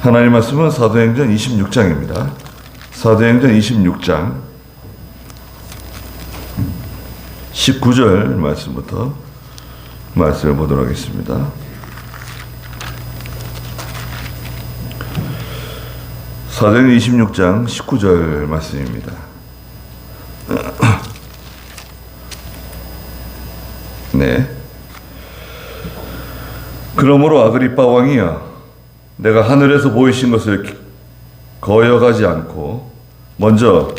하나님 말씀은 사도행전 26장입니다. 사도행전 26장 19절 말씀부터 말씀을 보도록 하겠습니다. 사도행전 26장 19절 말씀입니다. 네. 그러므로 아그리빠 왕이여, 내가 하늘에서 보이신 것을 거역하지 않고 먼저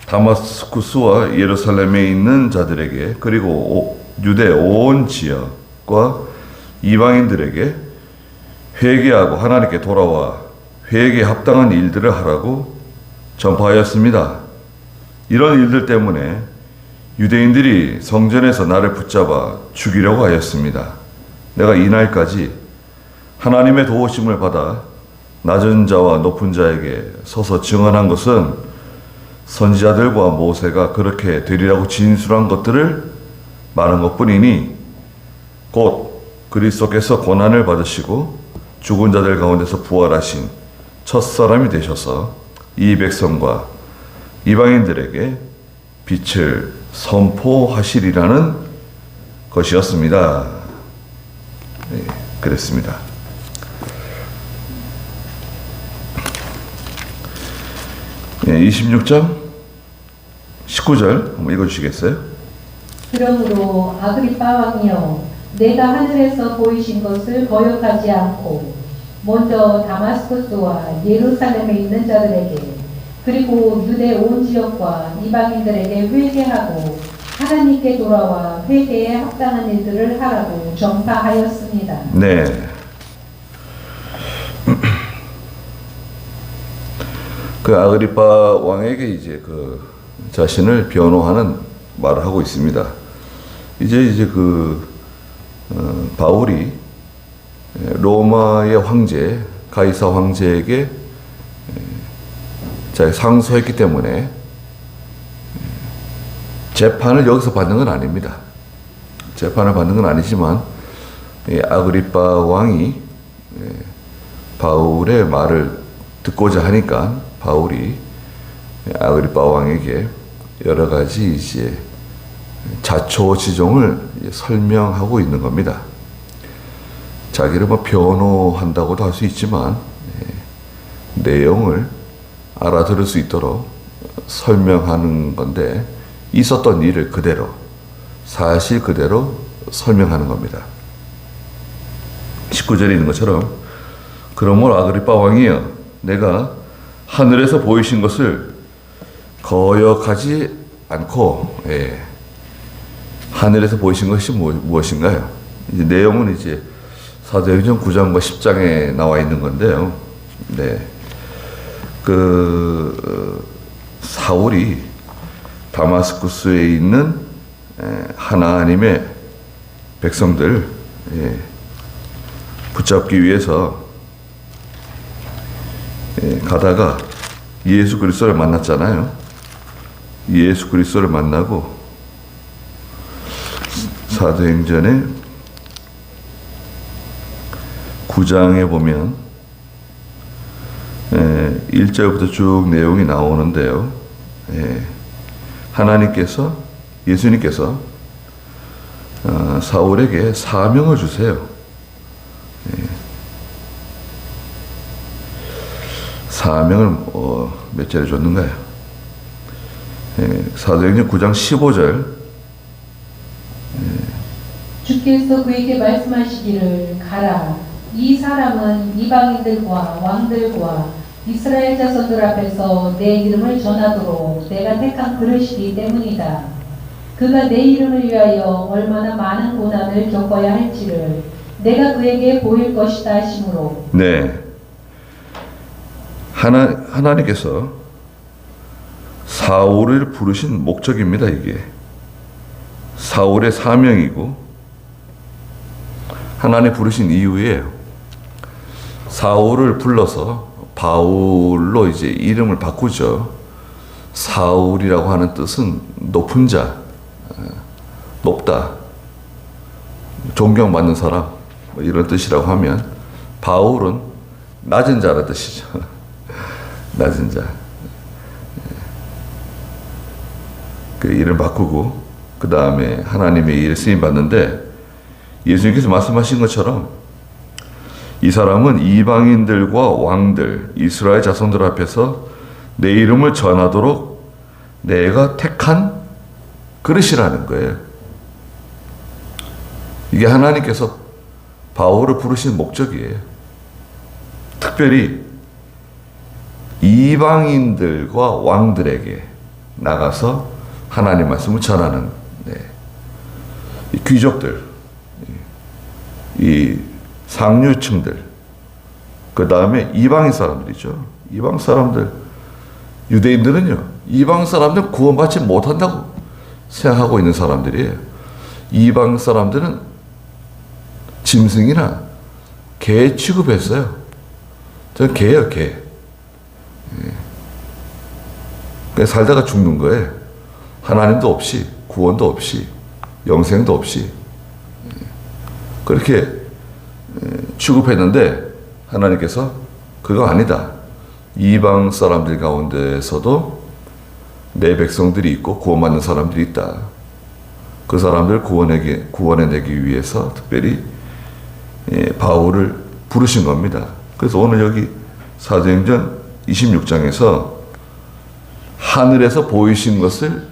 다마스쿠스와 예루살렘에 있는 자들에게, 그리고 유대 온 지역과 이방인들에게 회개하고 하나님께 돌아와 회개에 합당한 일들을 하라고 전파하였습니다. 이런 일들 때문에 유대인들이 성전에서 나를 붙잡아 죽이려고 하였습니다. 내가 이날까지 하나님의 도우심을 받아 낮은 자와 높은 자에게 서서 증언한 것은 선지자들과 모세가 그렇게 되리라고 진술한 것들을 말한 것뿐이니, 곧 그리스도께서 고난을 받으시고 죽은 자들 가운데서 부활하신 첫사람이 되셔서 이 백성과 이방인들에게 빛을 선포하시리라는 것이었습니다. 네, 그랬습니다. 네, 26장 19절 한번 읽어주시겠어요? 그러므로 아그리빠 왕이여, 내가 하늘에서 보이신 것을 거역하지 않고 먼저 다마스쿠스와 예루살렘에 있는 자들에게, 그리고 유대 온 지역과 이방인들에게 회개하고 하나님께 돌아와 회개에 합당한 일들을 하라고 전파하였습니다. 네. 그 아그리빠 왕에게 이제 그 자신을 변호하는 말을 하고 있습니다. 이제 바울이 로마의 황제 가이사 황제에게 자기 상소했기 때문에 재판을 여기서 받는 건 아닙니다. 재판을 받는 건 아니지만 아그리빠 왕이 바울의 말을 듣고자 하니까 바울이 아그리빠 왕에게 여러 가지 이제 자초지종을 설명하고 있는 겁니다. 자기를 뭐 변호한다고도 할 수 있지만 내용을 알아들을 수 있도록 설명하는 건데, 있었던 일을 그대로, 사실 그대로 설명하는 겁니다. 19절에 있는 것처럼, 그러므로 아그리빠 왕이여, 내가 하늘에서 보이신 것을 거역하지 않고, 하늘에서 보이신 것이 무엇인가요? 이제 내용은 이제 사도행전 9장과 10장에 나와 있는 건데요. 네. 사울이 다마스쿠스에 있는 하나님의 백성들 붙잡기 위해서 가다가 예수 그리스도를 만났잖아요. 예수 그리스도를 만나고 사도행전의 9장에 보면 1절부터 쭉 내용이 나오는데요. 하나님께서, 예수님께서 사울에게 사명을 주세요. 사명을 몇 절에 줬는가요? 사도행전 9장 15절. 주께서 그에게 말씀하시기를, 가라. 이 사람은 이방인들과 왕들과 이스라엘 자손들 앞에서 내 이름을 전하도록 내가 택한 그릇이기 때문이다. 그가 내 이름을 위하여 얼마나 많은 고난을 겪어야 할지를 내가 그에게 보일 것이다 하시므로. 네. 하나님께서 사울을 부르신 목적입니다. 이게 사울의 사명이고 하나님 부르신 이유예요. 사울을 불러서 바울로 이제 이름을 바꾸죠. 사울이라고 하는 뜻은 높은 자, 높다, 존경받는 사람, 뭐 이런 뜻이라고 하면, 바울은 낮은 자라는 뜻이죠. 낮은 자. 그 일을 바꾸고 그 다음에 하나님의 일에 쓰임 받는데 예수님께서 말씀하신 것처럼 이 사람은 이방인들과 왕들, 이스라엘 자손들 앞에서 내 이름을 전하도록 내가 택한 그릇이라는 거예요. 이게 하나님께서 바울을 부르신 목적이에요. 특별히 이방인들과 왕들에게 나가서 하나님 말씀을 전하는 이 귀족들, 이 상류층들, 그 다음에 이방인 사람들이죠. 이방 사람들, 유대인들은요, 이방 사람들은 구원받지 못한다고 생각하고 있는 사람들이에요. 이방 사람들은 짐승이나 개 취급했어요. 저는 개예요, 개. 그냥 살다가 죽는 거예요. 하나님도 없이, 구원도 없이, 영생도 없이. 그렇게 취급했는데 하나님께서 그거 아니다. 이방 사람들 가운데서도 내 백성들이 있고 구원받는 사람들이 있다. 그 사람들 구원해내기 위해서 특별히 바울을 부르신 겁니다. 그래서 오늘 여기 사도행전 26장에서 하늘에서 보이신 것을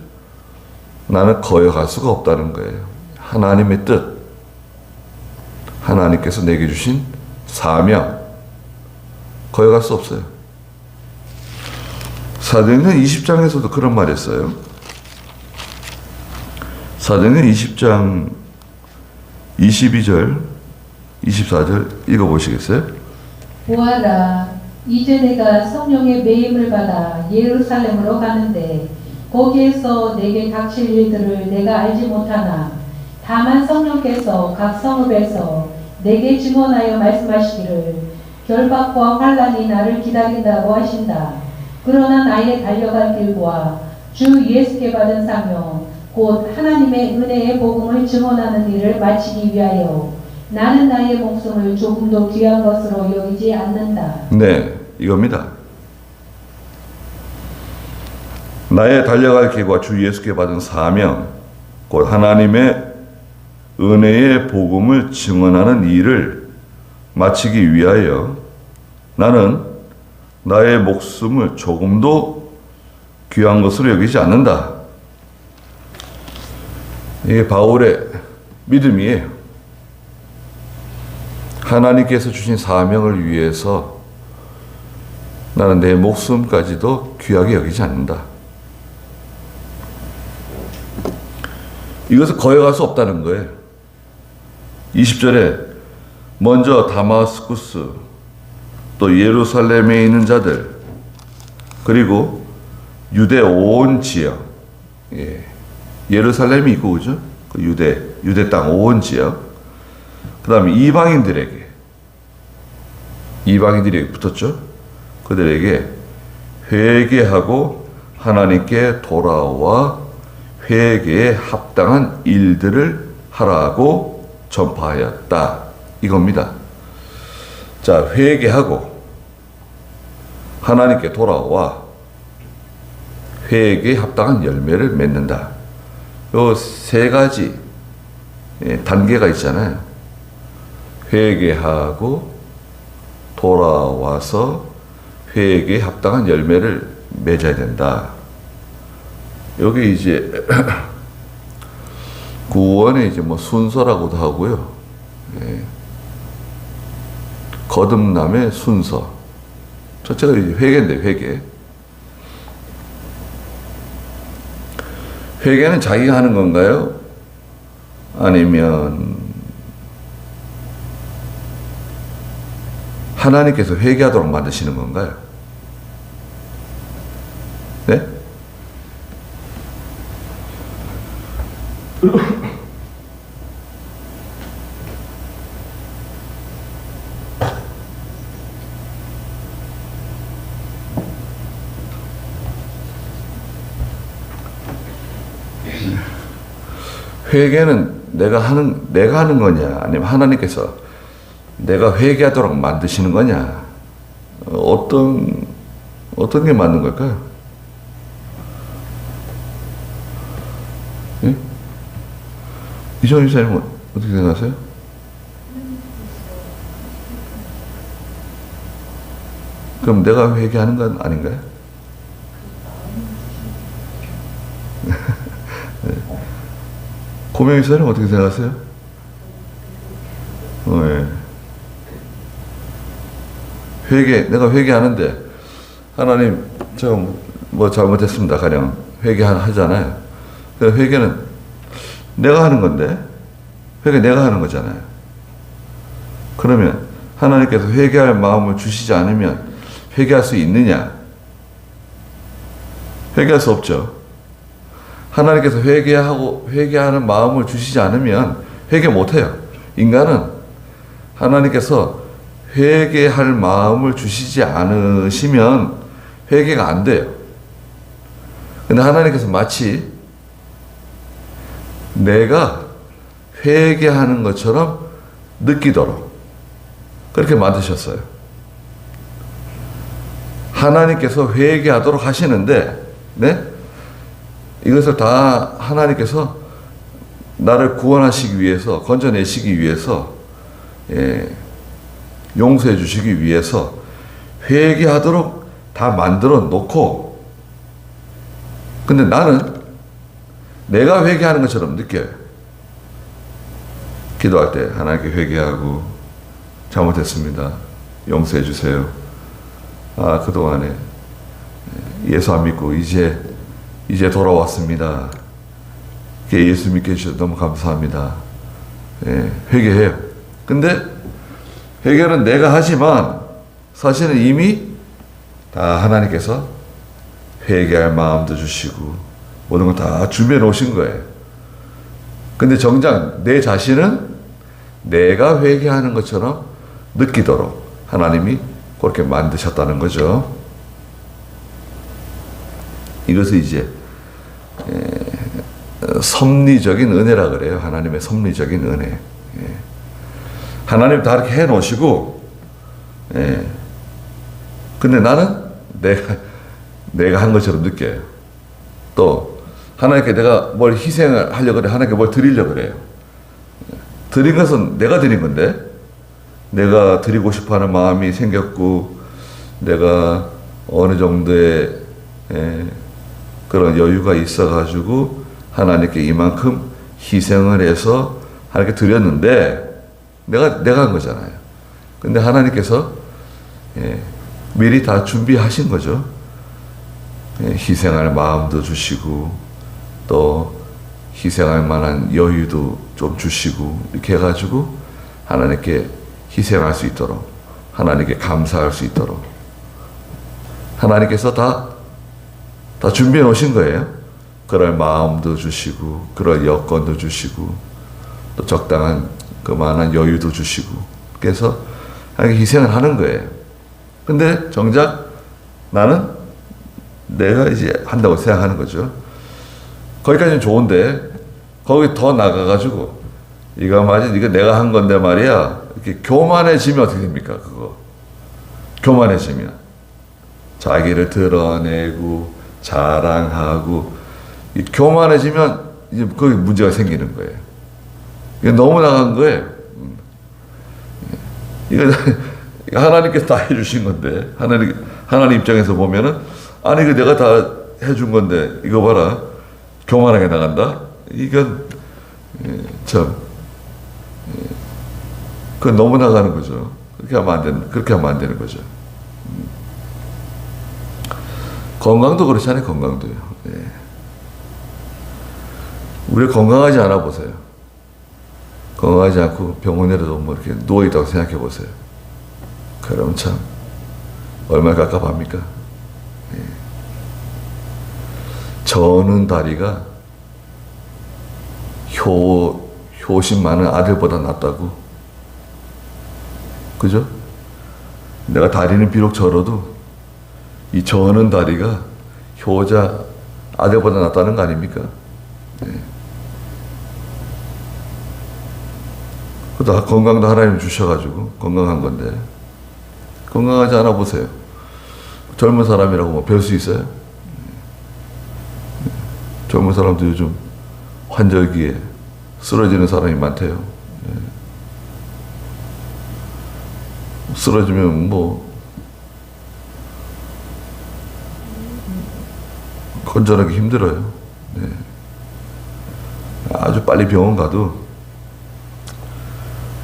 나는 거역할 수가 없다는 거예요. 하나님의 뜻, 하나님께서 내게 주신 사명, 거역할 수 없어요. 사도행전 20장에서도 그런 말 했어요. 사도행전 20장 22절, 24절 읽어보시겠어요? 보아라, 이제 내가 성령의 매임을 받아 예루살렘으로 가는데 거기에서 내게 닥칠 일들을 내가 알지 못하나 다만 성령께서 각 성읍에서 내게 증언하여 말씀하시기를 결박과 환난이 나를 기다린다고 하신다. 그러나 나의 달려갈 길과 주 예수께 받은 사명 곧 하나님의 은혜의 복음을 증언하는 일을 마치기 위하여 나는 나의 목숨을 조금도 귀한 것으로 여기지 않는다. 네, 이겁니다. 나의 달려갈 길과 주 예수께 받은 사명 곧 하나님의 은혜의 복음을 증언하는 일을 마치기 위하여 나는 나의 목숨을 조금도 귀한 것으로 여기지 않는다. 이게 바울의 믿음이에요. 하나님께서 주신 사명을 위해서 나는 내 목숨까지도 귀하게 여기지 않는다. 이것을 거역할 수 없다는 거예요. 20절에 먼저 다마스쿠스 또 예루살렘에 있는 자들 그리고 유대 온 지역 예루살렘이 있고 그죠? 그 유대 땅 온 지역 그 다음에 이방인들에게 붙었죠. 그들에게 회개하고 하나님께 돌아와 회개에 합당한 일들을 하라고 전파하였다. 이겁니다. 자, 회개하고 하나님께 돌아와 회개에 합당한 열매를 맺는다. 요 세 가지 단계가 있잖아요. 회개하고 돌아와서 회개에 합당한 열매를 맺어야 된다. 여기 이제 구원의 이제 뭐 순서라고도 하고요. 거듭남의 순서. 첫째가 이제 회개인데 회개. 회개는 자기가 하는 건가요? 아니면 하나님께서 회개하도록 만드시는 건가요? 네? 회개는 내가 하는 거냐, 아니면 하나님께서 내가 회개하도록 만드시는 거냐, 어떤 게 맞는 걸까요? 예? 이정희 목사님은 어떻게 생각하세요? 그럼 내가 회개하는 건 아닌가요? 고명희 목사님 어떻게 생각하세요? 예. 내가 회개하는데, 하나님, 저 뭐 잘못했습니다. 가령 회개하잖아요. 그 회개는 내가 하는 건데, 회개 내가 하는 거잖아요. 그러면 하나님께서 회개할 마음을 주시지 않으면 회개할 수 있느냐? 회개할 수 없죠. 하나님께서 회개하는 마음을 주시지 않으면 회개 못해요. 인간은 하나님께서 회개할 마음을 주시지 않으시면 회개가 안 돼요. 근데 하나님께서 마치 내가 회개하는 것처럼 느끼도록 그렇게 만드셨어요. 하나님께서 회개하도록 하시는데, 네? 이것을 다 하나님께서 나를 구원하시기 위해서, 건져내시기 위해서, 용서해 주시기 위해서 회개하도록 다 만들어 놓고, 근데 나는 내가 회개하는 것처럼 느껴요. 기도할 때 하나님께 회개하고, 잘못했습니다. 용서해 주세요. 그동안에 예수 안 믿고 이제 돌아왔습니다. 예수 믿게 해주셔서 너무 감사합니다. 회개해요. 근데 회개는 내가 하지만 사실은 이미 다 하나님께서 회개할 마음도 주시고 모든 걸 다 준비해 놓으신 거예요. 근데 정작 내 자신은 내가 회개하는 것처럼 느끼도록 하나님이 그렇게 만드셨다는 거죠. 이것을 이제 섭리적인 은혜라 그래요. 하나님의 섭리적인 은혜. 하나님 다 이렇게 해 놓으시고, 근데 나는 내가 한 것처럼 느껴요. 또 하나님께 내가 뭘 희생을 하려고 그래, 하나님께 뭘 드리려고 그래요. 드린 것은 내가 드린 건데, 내가 드리고 싶어하는 마음이 생겼고, 내가 어느 정도의 그런 여유가 있어가지고 하나님께 이만큼 희생을 해서 하나님께 드렸는데, 내가 한 거잖아요. 근데 하나님께서 미리 다 준비하신 거죠. 희생할 마음도 주시고, 또 희생할 만한 여유도 좀 주시고, 이렇게 해가지고 하나님께 희생할 수 있도록, 하나님께 감사할 수 있도록 하나님께서 다 준비해 놓으신 거예요. 그럴 마음도 주시고, 그럴 여건도 주시고, 또 적당한 그만한 여유도 주시고, 그래서 하나님께 희생을 하는 거예요. 근데 정작 나는 내가 이제 한다고 생각하는 거죠. 거기까지는 좋은데, 거기 더 나가가지고, 이거 내가 한 건데 말이야. 이렇게 교만해지면 어떻게 됩니까? 그거. 교만해지면. 자기를 드러내고, 자랑하고, 교만해지면 이제 거기 문제가 생기는 거예요. 이게 너무 나간 거예요. 이거 하나님께서 다 해주신 건데, 하나님 입장에서 보면은, 아니, 이거 내가 다 해준 건데, 이거 봐라. 교만하게 나간다? 이건, 그건 너무 나가는 거죠. 그렇게 하면 안 되는 거죠. 건강도 그렇잖아요, 건강도요. 우리 건강하지 않아 보세요. 건강하지 않고 병원에라도 뭐 이렇게 누워있다고 생각해 보세요. 그럼 참, 얼마나 깝깝합니까? 저는 다리가 효심 많은 아들보다 낫다고. 그죠? 내가 다리는 비록 저러도 이 저는 다리가 효자 아들보다 낫다는 거 아닙니까? 다 건강도 하나님 주셔가지고 건강한 건데, 건강하지 않아 보세요. 젊은 사람이라고 뭐 별 수 있어요? 젊은 사람도 요즘 환절기에 쓰러지는 사람이 많대요. 쓰러지면 뭐 건전하기 힘들어요. 아주 빨리 병원 가도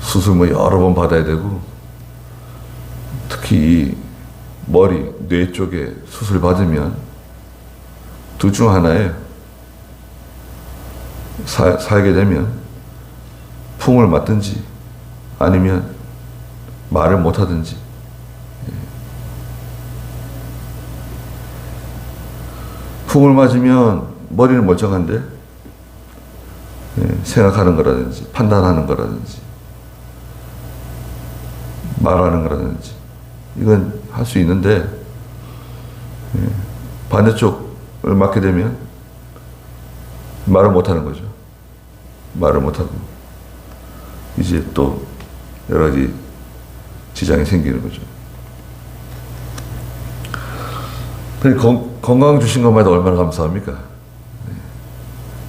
수술 뭐 여러 번 받아야 되고, 특히 이 머리, 뇌 쪽에 수술 받으면 둘 중 하나예요. 살게 되면 풍을 맞든지 아니면 말을 못 하든지. 풍을 맞으면 머리는 멀쩡한데 생각하는 거라든지 판단하는 거라든지 말하는 거라든지 이건 할 수 있는데, 반대쪽을 맞게 되면 말을 못하는 거죠. 말을 못하고 이제 또 여러 가지 지장이 생기는 거죠. 건강 주신 것마다 얼마나 감사합니까?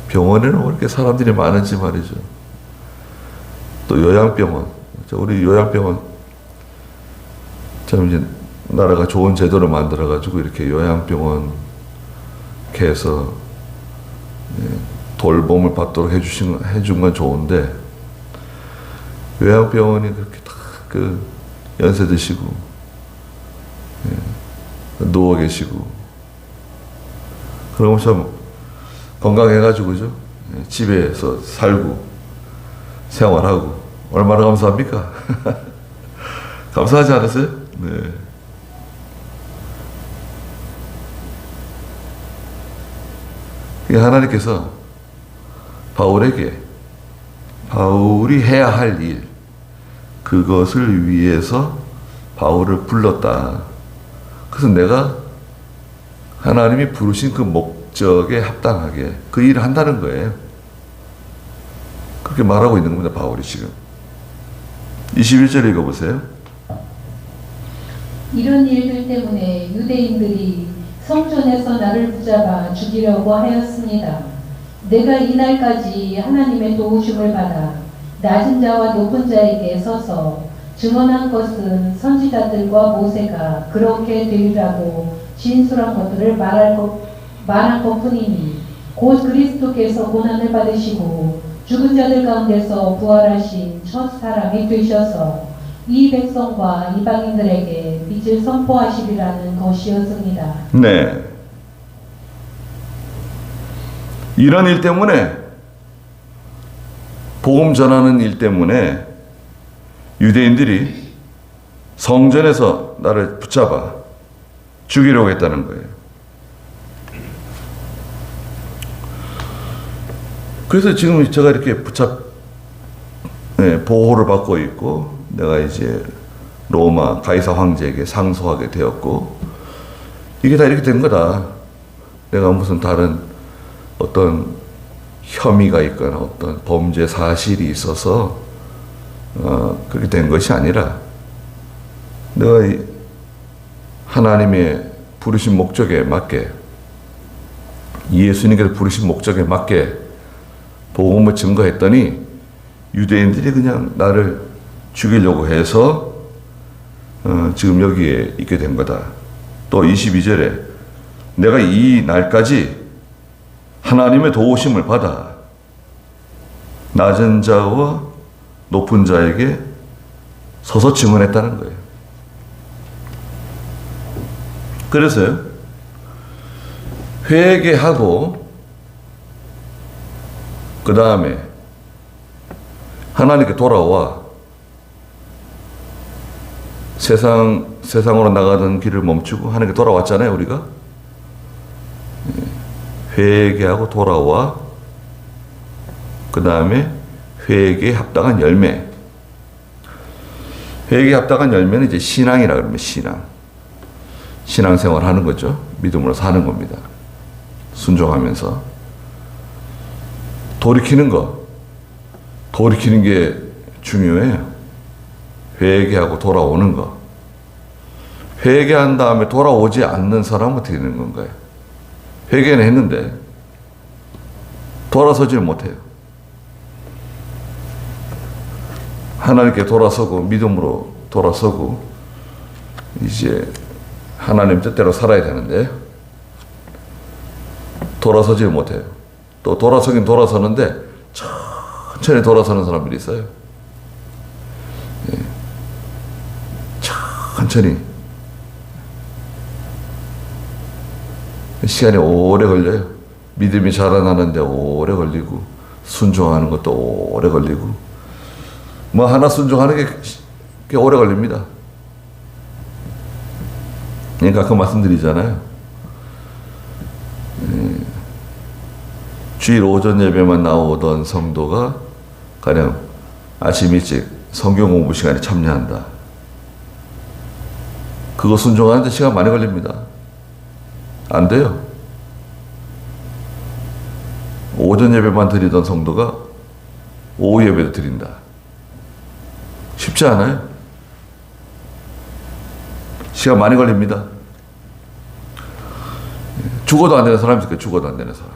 병원에는 왜 이렇게 사람들이 많은지 말이죠. 또 요양병원, 우리 요양병원 참 이제 나라가 좋은 제도를 만들어가지고 이렇게 요양병원 해서 돌봄을 받도록 해준 건 좋은데, 요양병원이 그렇게 다 연세 드시고 누워 계시고 그러면 참 건강해가지고 그죠? 집에서 살고 생활하고 얼마나 감사합니까? 감사하지 않으세요? 네. 하나님께서 바울에게 바울이 해야 할 일, 그것을 위해서 바울을 불렀다. 그래서 내가 하나님이 부르신 그 목적에 합당하게 그 일을 한다는 거예요. 그렇게 말하고 있는 겁니다, 바울이 지금. 21절 읽어보세요. 이런 일들 때문에 유대인들이 성전에서 나를 붙잡아 죽이려고 하였습니다. 내가 이날까지 하나님의 도우심을 받아 낮은 자와 높은 자에게 서서 증언한 것은 선지자들과 모세가 그렇게 되리라고 진술한 것들을 말한 것뿐이니, 곧 그리스도께서 고난을 받으시고 죽은 자들 가운데서 부활하신 첫 사람이 되셔서 이 백성과 이방인들에게 빛을 선포하시리라는 것이었습니다. 네. 이런 일 때문에, 복음 전하는 일 때문에 유대인들이 성전에서 나를 붙잡아 죽이려고 했다는 거예요. 그래서 지금 제가 이렇게 보호를 받고 있고, 내가 이제 로마 가이사 황제에게 상소하게 되었고, 이게 다 이렇게 된 거다. 내가 무슨 다른 어떤 혐의가 있거나 어떤 범죄 사실이 있어서 그렇게 된 것이 아니라, 내가 이 하나님의 부르신 목적에 맞게, 예수님께서 부르신 목적에 맞게 복음을 증거했더니 유대인들이 그냥 나를 죽이려고 해서 지금 여기에 있게 된 거다. 또 22절에 내가 이 날까지 하나님의 도우심을 받아 낮은 자와 높은 자에게 서서 증언했다는 거예요. 그래서요, 회개하고 그 다음에 하나님께 돌아와 세상으로 나가던 길을 멈추고 하나님께 돌아왔잖아요, 우리가. 회개하고 돌아와 그 다음에 회개에 합당한 열매. 회개에 합당한 열매는 이제 신앙이라 그러면 신앙생활 하는 거죠. 믿음으로 사는 겁니다. 순종하면서 돌이키는 게 중요해요. 회개하고 돌아오는 거. 회개한 다음에 돌아오지 않는 사람은 어떻게 되는 건가요? 회개는 했는데 돌아서지를 못해요. 하나님께 돌아서고 믿음으로 돌아서고 이제 하나님 뜻대로 살아야 되는데 돌아서지를 못해요. 또 돌아서긴 돌아서는데 천천히 돌아서는 사람들이 있어요. 예. 천천히 시간이 오래 걸려요. 믿음이 자라나는데 오래 걸리고 순종하는 것도 오래 걸리고 뭐 하나 순종하는 게 오래 걸립니다. 그러니까 그 말씀드리잖아요. 주일 오전 예배만 나오던 성도가 가령 아침 일찍 성경 공부 시간에 참여한다. 그거 순종하는데 시간 많이 걸립니다. 안 돼요. 오전 예배만 드리던 성도가 오후 예배도 드린다. 쉽지 않아요. 시간 많이 걸립니다. 죽어도 안 되는 사람이 있을까요? 죽어도 안 되는 사람.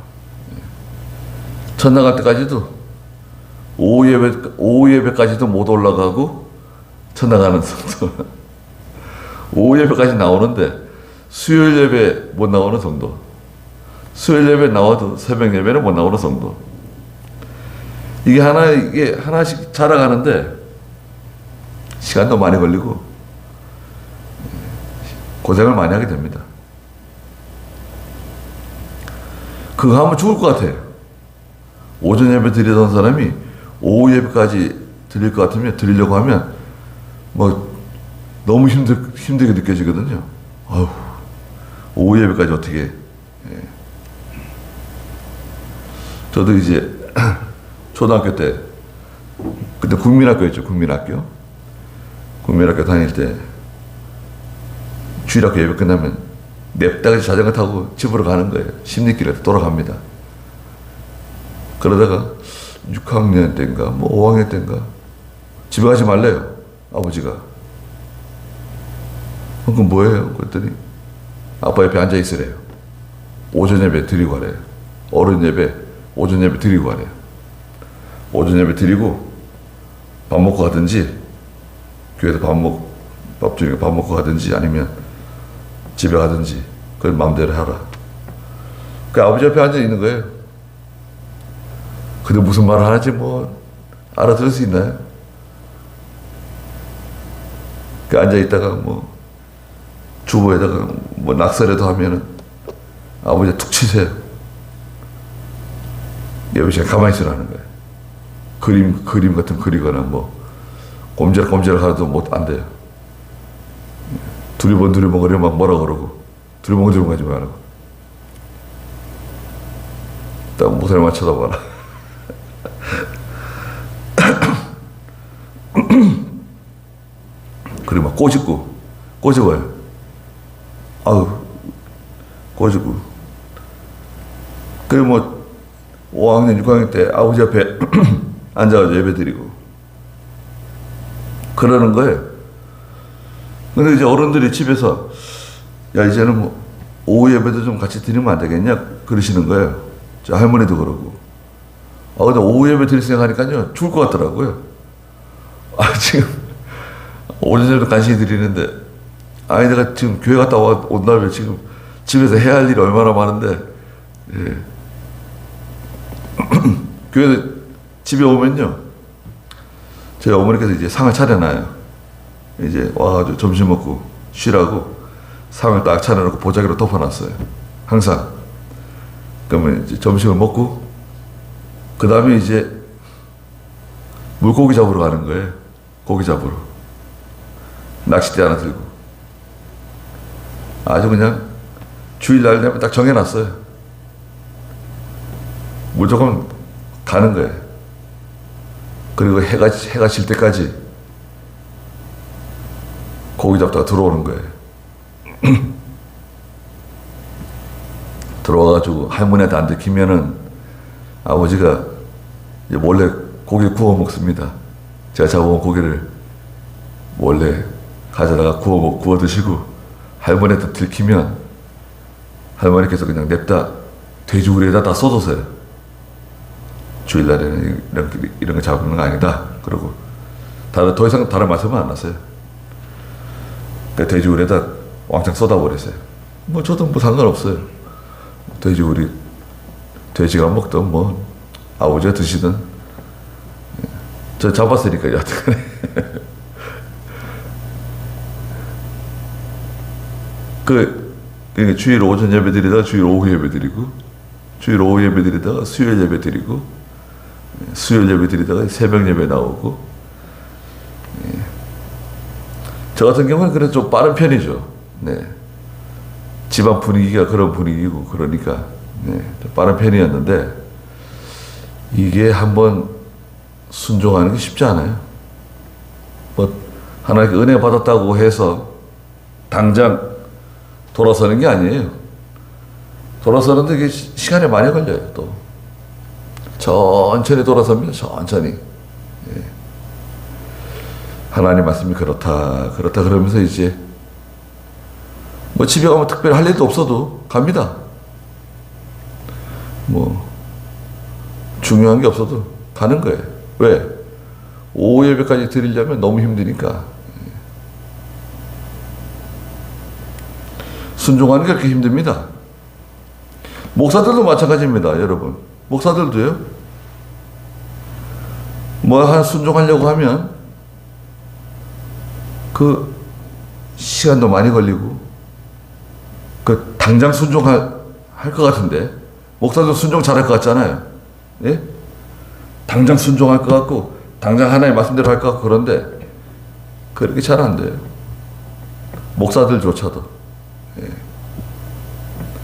첫 나갈 때까지도 오후 예배까지도 못 올라가고 첫 나가는 성도. 오후 예배까지 나오는데 수요일 예배 못 나오는 성도. 수요일 예배 나와도 새벽 예배는 못 나오는 성도. 이게 하나씩 자라가는데 시간도 많이 걸리고 고생을 많이 하게 됩니다. 그거 하면 죽을 것 같아요. 오전 예배 드리던 사람이 오후 예배까지 드릴 것 같으면 드리려고 하면 뭐 너무 힘들게 느껴지거든요. 아휴, 오후 예배까지 어떻게. 예. 저도 이제 초등학교 때 그때 국민학교였죠. 국민학교 다닐 때 주일학교 예배 끝나면 냅다가 자전거 타고 집으로 가는 거예요. 십리길에 돌아갑니다. 그러다가 6학년 때인가 뭐 5학년 때인가 집에 가지 말래요. 아버지가. 그럼 뭐예요? 그랬더니 아빠 옆에 앉아 있으래요. 오전 예배 드리고 가래요. 어른 예배 오전 예배 드리고 가래요. 오전 예배 드리고 밥 먹고 가든지 교회에서 밥 중에 밥 먹고 가든지 아니면 집에 가든지 그걸 마음대로 하라. 그 아버지 옆에 앉아 있는 거예요. 근데 무슨 말을 하는지 뭐 알아들을 수 있나요? 그 앉아 있다가 뭐 주보에다가 뭐 낙서라도 하면은 아버지가 툭 치세요. 예배 시간에 가만히 있으라는 거예요. 그림 같은 거 그리거나 뭐 꼼지락 하나도 안 돼요. 두리번 그러면 막 뭐라 그러고 두리번 하지 말라고. 딱 모서리만 쳐다봐라. 그리고 막 꼬집어요. 아우, 꼬집고. 그리고 뭐 5학년, 6학년 때 아버지 옆에 앉아가지고 예배 드리고 그러는 거예요. 근데 이제 어른들이 집에서 야 이제는 뭐 오후 예배도 좀 같이 드리면 안 되겠냐 그러시는 거예요. 저 할머니도 그러고. 아 근데 오후 예배 드릴 생각하니까요 죽을 것 같더라고요. 아 지금 오전 예배도 간신히 드리는데 아니 내가 지금 교회 갔다 온 다음에 지금 집에서 해야 할 일이 얼마나 많은데 예. 교회 집에 오면요 저희 어머니께서 이제 상을 차려놔요. 이제 와가지고 점심 먹고 쉬라고 상을 딱 차려놓고 보자기로 덮어놨어요. 항상. 그러면 이제 점심을 먹고 그 다음에 이제 물고기 잡으러 가는 거예요. 고기 잡으러. 낚싯대 하나 들고. 아주 그냥 주일날 되면 딱 정해놨어요. 무조건 가는 거예요. 그리고 해가 질 때까지 고기 잡다가 들어오는 거예요. 들어와가지고 할머니한테 안 들키면은 아버지가 이제 몰래 고기 구워 먹습니다. 제가 잡아온 고기를 몰래 가져다가 구워 드시고 할머니한테 들키면 할머니께서 그냥 냅다 돼지우리에다 다 쏟으세요. 주일날에는 이런 거 잡는 거 아니다. 그러고 더 이상 다른 말씀은 안 하세요. 그러니까 돼지우리에다 왕창 쏟아버리세요. 뭐 저도 뭐 상관없어요. 돼지우리 돼지가 먹든 뭐 아버지가 드시든 저 잡았으니까 여하튼 그러니까 주일 오전 예배 드리다가 주일 오후 예배 드리고 주일 오후 예배 드리다가 수요일 예배 드리고 수요일 예배 드리다가 새벽 예배 나오고 저 같은 경우는 그래도 좀 빠른 편이죠. 네. 집안 분위기가 그런 분위기고 그러니까 좀 빠른 편이었는데 이게 한번 순종하는 게 쉽지 않아요. 뭐 하나님께 은혜 받았다고 해서 당장 돌아서는 게 아니에요. 돌아서는데 이게 시간이 많이 걸려요. 또 천천히 돌아섭니다. 천천히. 하나님 말씀이 그렇다 그러면서 이제 뭐 집에 가면 특별히 할 일도 없어도 갑니다. 뭐 중요한 게 없어도 가는 거예요. 왜? 오후 예배까지 드리려면 너무 힘드니까. 순종하는 게 그렇게 힘듭니다. 목사들도 마찬가지입니다, 여러분. 목사들도요. 뭐 하나 순종하려고 하면 그 시간도 많이 걸리고 그 당장 순종할 것 같은데 목사도 순종 잘할 것 같잖아요. 예? 당장 순종할 것 같고 당장 하나님 말씀대로 할 것 같고 그런데 그렇게 잘 안 돼요. 목사들조차도. 예.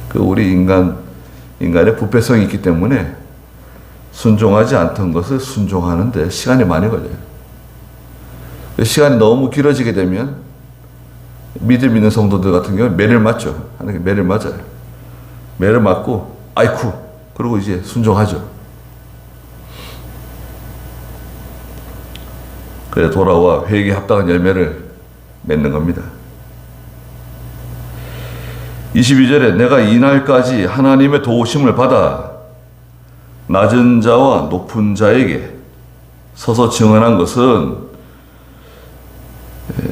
그 우리 인간의 부패성이 있기 때문에 순종하지 않던 것을 순종하는데 시간이 많이 걸려요. 시간이 너무 길어지게 되면 믿음 있는 성도들 같은 경우는 매를 맞죠. 하나님께 매를 맞아요. 매를 맞고 아이쿠 그러고 이제 순종하죠. 그래 돌아와 회개에 합당한 열매를 맺는 겁니다. 22절에 내가 이날까지 하나님의 도우심을 받아 낮은 자와 높은 자에게 서서 증언한 것은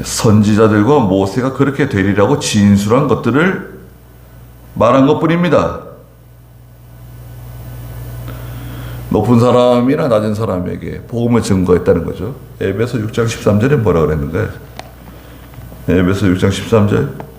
선지자들과 모세가 그렇게 되리라고 진술한 것들을 말한 것뿐입니다. 높은 사람이나 낮은 사람에게 복음을 증거했다는 거죠. 에베소 6장 13절에 뭐라 그랬는가요? 에베소 6장 13절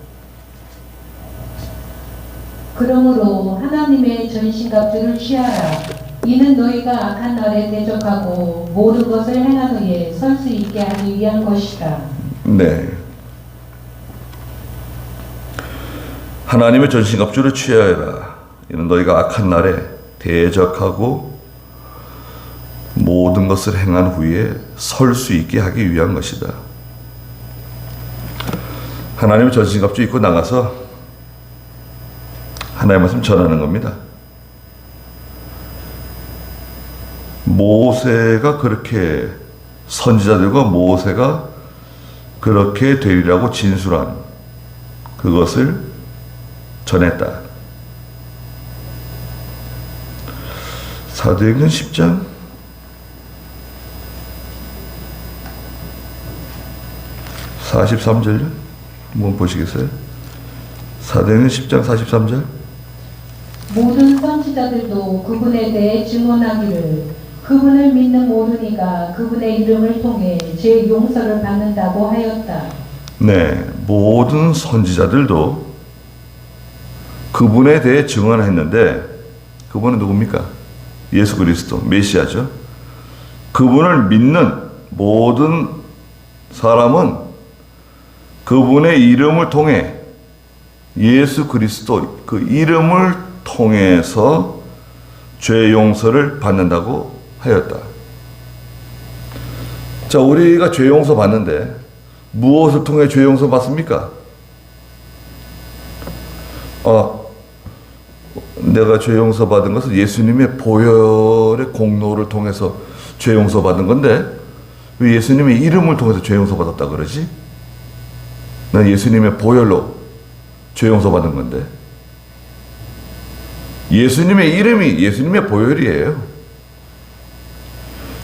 그러므로 하나님의 전신갑주를 취하라. 이는 너희가 악한 날에 대적하고 모든 것을 행한 후에 설 수 있게 하기 위한 것이다. 네. 하나님의 전신갑주를 취하여라. 이는 너희가 악한 날에 대적하고 모든 것을 행한 후에 설 수 있게 하기 위한 것이다. 하나님의 전신갑주 입고 나가서 하나님의 말씀 전하는 겁니다. 모세가 그렇게 선지자들과 모세가 그렇게 되리라고 진술한 그것을 전했다. 사도행전 10장 43절요? 한번 보시겠어요? 사도행전 10장 43절 모든 선지자들도 그분에 대해 증언하기를 그분을 믿는 모든 이가 그분의 이름을 통해 죄 용서를 받는다고 하였다. 네, 모든 선지자들도 그분에 대해 증언했는데 그분은 누굽니까? 예수 그리스도 메시아죠. 그분을 믿는 모든 사람은 그분의 이름을 통해 예수 그리스도 그 이름을 통해서 죄 용서를 받는다고 하였다. 자, 우리가 죄 용서 받는데 무엇을 통해 죄 용서 받습니까? 내가 죄 용서 받은 것은 예수님의 보혈의 공로를 통해서 죄 용서 받은 건데 왜 예수님의 이름을 통해서 죄 용서 받았다 그러지? 난 예수님의 보혈로 죄 용서 받은 건데. 예수님의 이름이 예수님의 보혈이에요.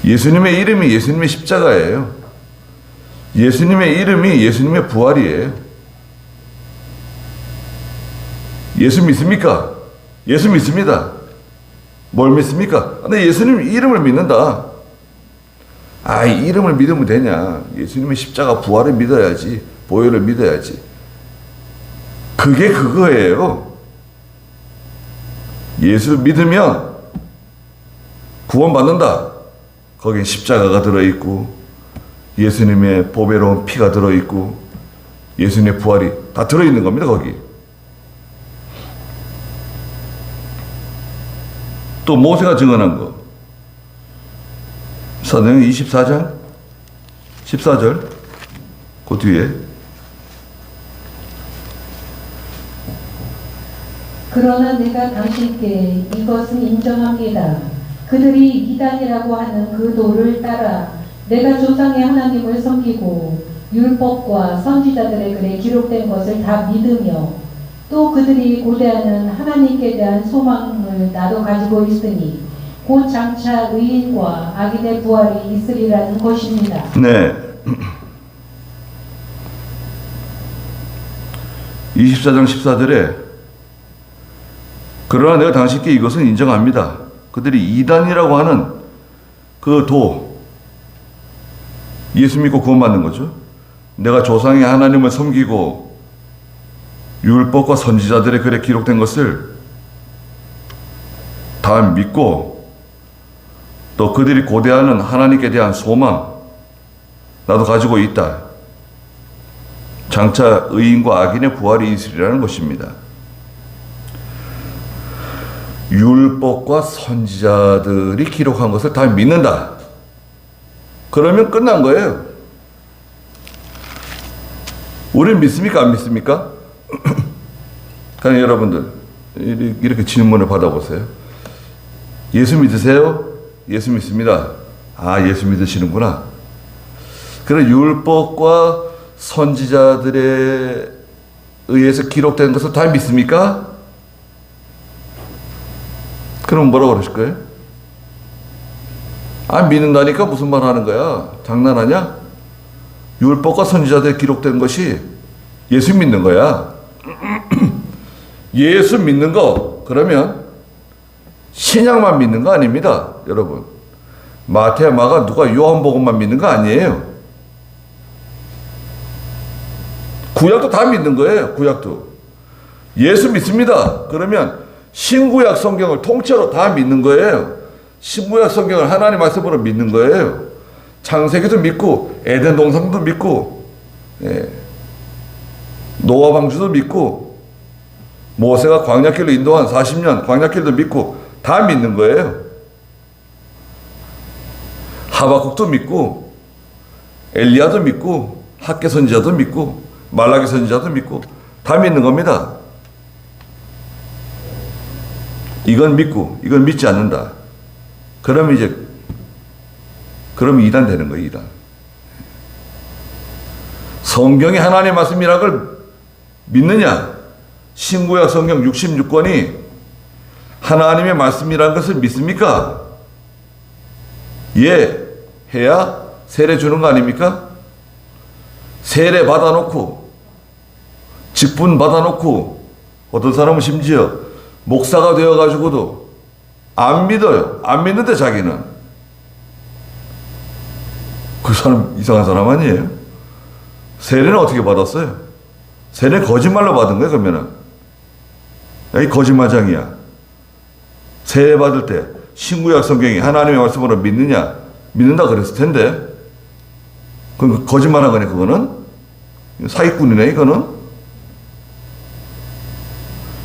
예수님의 이름이 예수님의 십자가예요. 예수님의 이름이 예수님의 부활이에요. 예수 믿습니까? 예수 믿습니다. 뭘 믿습니까? 내 예수님 이름을 믿는다. 아, 이 이름을 믿으면 되냐? 예수님의 십자가 부활을 믿어야지. 보혈을 믿어야지. 그게 그거예요. 예수 믿으면 구원받는다. 거기에 십자가가 들어있고 예수님의 보배로운 피가 들어있고 예수님의 부활이 다 들어있는 겁니다. 거기. 또 모세가 증언한 거. 사도행전 24장 14절 그 뒤에 그러나 내가 당신께 이것은 인정합니다. 그들이 이단이라고 하는 그 도를 따라 내가 조상의 하나님을 섬기고 율법과 선지자들의 글에 기록된 것을 다 믿으며 또 그들이 고대하는 하나님께 대한 소망을 나도 가지고 있으니 곧 장차 의인과 악인의 부활이 있으리라는 것입니다. 네. 24장 14절에 그러나 내가 당신께 이것은 인정합니다. 그들이 이단이라고 하는 그 도, 예수 믿고 구원받는 거죠. 내가 조상의 하나님을 섬기고 율법과 선지자들의 글에 기록된 것을 다 믿고 또 그들이 고대하는 하나님께 대한 소망 나도 가지고 있다. 장차 의인과 악인의 부활이 있으리라는 것입니다. 율법과 선지자들이 기록한 것을 다 믿는다. 그러면 끝난 거예요. 우리는 믿습니까? 안 믿습니까? 그냥 여러분들 이렇게 질문을 받아보세요. 예수 믿으세요? 예수 믿습니다. 아, 예수 믿으시는구나. 그런 율법과 선지자들에 의해서 기록된 것을 다 믿습니까? 그럼 뭐라고 그러실 거예요? 안 믿는다니까 무슨 말 하는 거야? 장난하냐? 율법과 선지자들에 기록된 것이 예수 믿는 거야. 예수 믿는 거 그러면 신약만 믿는 거 아닙니다. 여러분. 마태, 마가, 누가, 요한복음만 믿는 거 아니에요. 구약도 다 믿는 거예요. 구약도. 예수 믿습니다. 그러면 신구약 성경을 통째로 다 믿는 거예요. 신구약 성경을 하나님 말씀으로 믿는 거예요. 창세기도 믿고 에덴 동산도 믿고 노아 방주도 믿고 모세가 광야길로 인도한 40년 광야길도 믿고 다 믿는 거예요. 하박국도 믿고 엘리야도 믿고 학개 선지자도 믿고 말라기 선지자도 믿고 다 믿는 겁니다. 이건 믿고 이건 믿지 않는다. 그러면 이단 되는 거예요. 이단. 성경이 하나님의 말씀이라는 걸 믿느냐? 신구약 성경 66권이 하나님의 말씀이라는 것을 믿습니까? 예, 해야 세례 주는 거 아닙니까? 세례 받아놓고 직분 받아놓고 어떤 사람은 심지어 목사가 되어가지고도 안 믿어요. 안 믿는데 자기는. 그 사람 이상한 사람 아니에요? 세례는 어떻게 받았어요? 세례는 거짓말로 받은 거예요. 그러면은 이 거짓말장이야. 세례 받을 때 신구약 성경이 하나님의 말씀으로 믿느냐? 믿는다 그랬을 텐데 그건 거짓말한 거네. 그거는 사기꾼이네. 이거는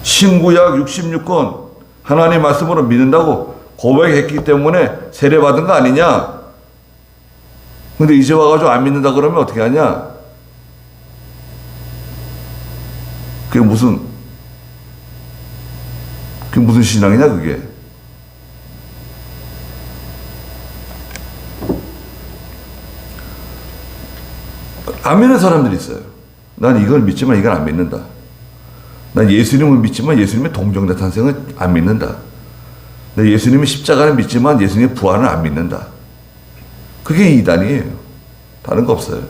신구약 66권 하나님 말씀으로 믿는다고 고백했기 때문에 세례 받은 거 아니냐? 근데 이제 와가지고 안 믿는다 그러면 어떻게 하냐? 그게 무슨 신앙이냐 그게? 안 믿는 사람들이 있어요. 난 이걸 믿지만 이건 안 믿는다. 난 예수님을 믿지만 예수님의 동정자 탄생은 안 믿는다. 내 예수님의 십자가는 믿지만 예수님의 부활은 안 믿는다. 그게 이단이에요. 다른 거 없어요.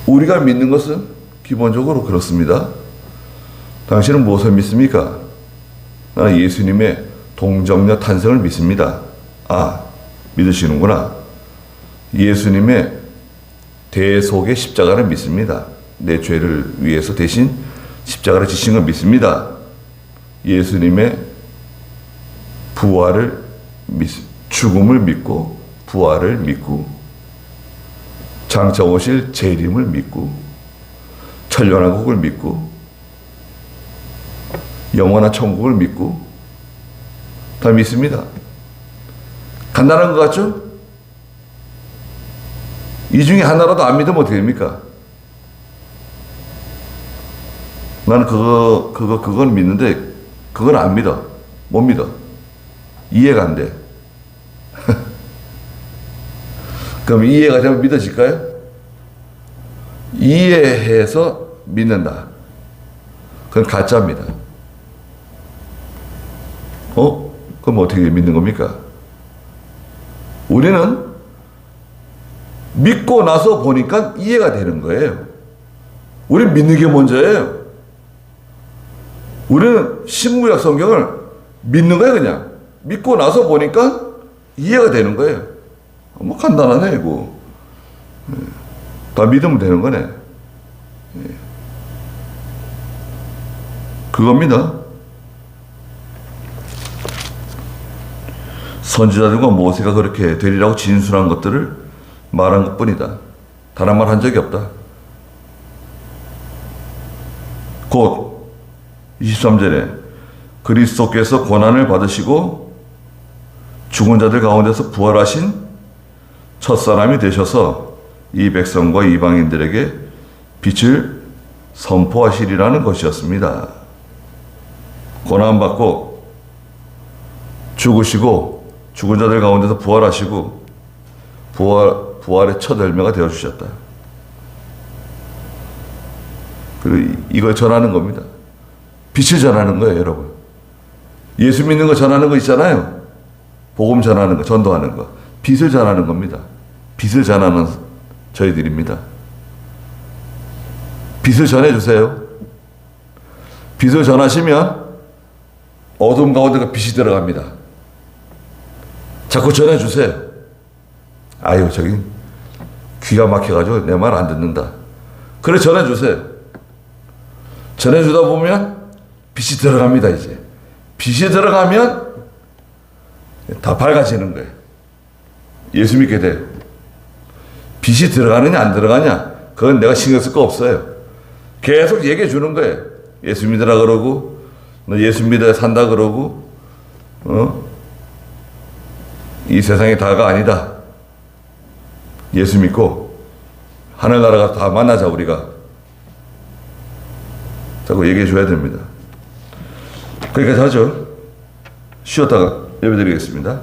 우리가 믿는 것은 기본적으로 그렇습니다. 당신은 무엇을 믿습니까? 나는 예수님의 동정녀 탄생을 믿습니다. 아, 믿으시는구나. 예수님의 대속의 십자가를 믿습니다. 내 죄를 위해서 대신 십자가를 지신 걸 믿습니다. 예수님의 부활을 죽음을 믿고 부활을 믿고 장차 오실 재림을 믿고 천년왕국을 믿고 영원한 천국을 믿고 다 믿습니다. 간단한 것 같죠? 이 중에 하나라도 안 믿으면 어떻게 됩니까? 나는 그건 믿는데 그건 안 믿어. 못 믿어. 이해가 안 돼. 그럼 이해가 되면 믿어질까요? 이해해서 믿는다. 그건 가짜입니다. 그럼 어떻게 믿는 겁니까? 우리는 믿고 나서 보니까 이해가 되는 거예요. 우리는 믿는 게 먼저예요. 우리는 신구약 성경을 믿는 거예요, 그냥. 믿고 나서 보니까 이해가 되는 거예요. 뭐 간단하네, 이거. 다 믿으면 되는 거네. 그겁니다. 선지자들과 모세가 그렇게 되리라고 진술한 것들을 말한 것 뿐이다. 다른 말 한 적이 없다. 곧 23절에 그리스도께서 고난을 받으시고 죽은 자들 가운데서 부활하신 첫사람이 되셔서 이 백성과 이방인들에게 빛을 선포하시리라는 것이었습니다. 고난받고 죽으시고 죽은 자들 가운데서 부활하시고 부활의 첫 열매가 되어주셨다. 그리고 이걸 전하는 겁니다. 빛을 전하는 거예요, 여러분. 예수 믿는 거 전하는 거 있잖아요. 복음 전하는 거, 전도하는 거. 빛을 전하는 겁니다. 빛을 전하는 저희들입니다. 빛을 전해주세요. 빛을 전하시면 어둠 가운데가 빛이 들어갑니다. 자꾸 전해주세요. 아유, 저기 귀가 막혀가지고 내 말 안 듣는다. 그래, 전해주세요. 전해주다 보면 빛이 들어갑니다, 이제. 빛이 들어가면 다 밝아지는 거예요. 예수 믿게 돼요. 빛이 들어가느냐, 안 들어가냐, 그건 내가 신경 쓸 거 없어요. 계속 얘기해 주는 거예요. 예수 믿으라 그러고, 너 예수 믿어야 산다 그러고, 이 세상이 다가 아니다. 예수 믿고, 하늘나라가 다 만나자, 우리가. 자꾸 얘기해 줘야 됩니다. 거기까지 하죠. 쉬었다가 예배 드리겠습니다.